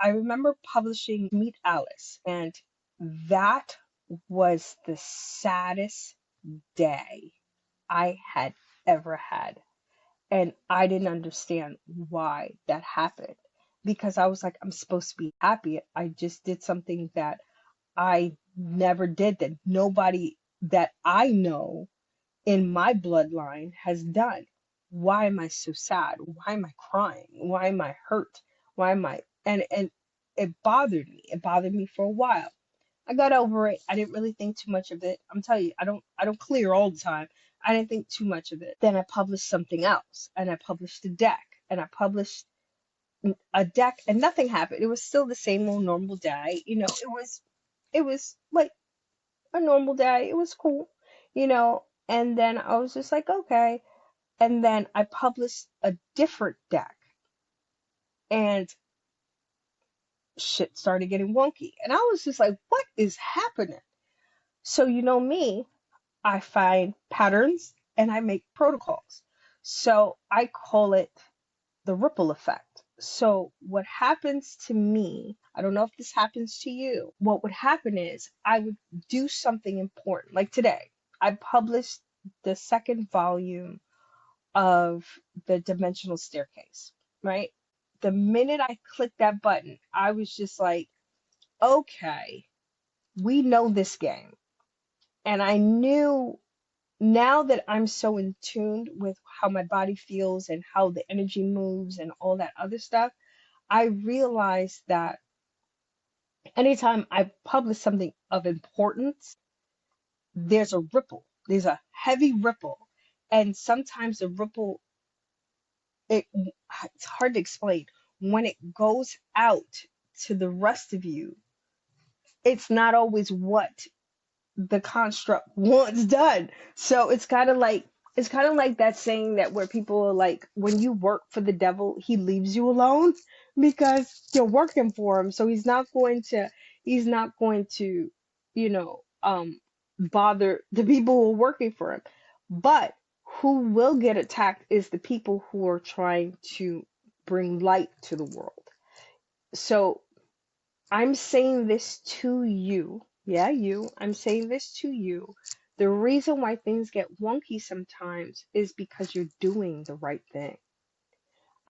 I remember publishing Meet Alice, and that was the saddest day I had ever had. And I didn't understand why that happened because I was like, I'm supposed to be happy. I just did something that I never did, that nobody that I know in my bloodline has done. Why am I so sad? Why am I crying? Why am I hurt? Why am I and it bothered me. It bothered me for a while. I got over it. I didn't really think too much of it. I'm telling you, I don't clear all the time. I didn't think too much of it. Then I published something else and I published a deck and I published a deck and nothing happened. It was still the same old normal day. It was like a normal day. It was cool, you know. And then I was just like, okay. And then I published a different deck and shit started getting wonky. And I was just like, what is happening? So, you know me, I find patterns and I make protocols. So I call it the ripple effect. So what happens to me, I don't know if this happens to you. What would happen is I would do something important. Like today, I published the second volume of the dimensional staircase, right? The minute I clicked that button, I was just like, okay, we know this game. And I knew now that I'm so in tune with how my body feels and how the energy moves and all that other stuff, I realized that anytime I publish something of importance, there's a ripple. There's a heavy ripple. And sometimes the ripple, it's hard to explain. When it goes out to the rest of you, it's not always what the construct wants done. So it's kind of like that saying that where people are like, when you work for the devil, he leaves you alone because you're working for him. So he's not going to, you know, bother the people who are working for him. But who will get attacked is the people who are trying to bring light to the world. So I'm saying this to you. Yeah, you. I'm saying this to you. The reason why things get wonky sometimes is because you're doing the right thing.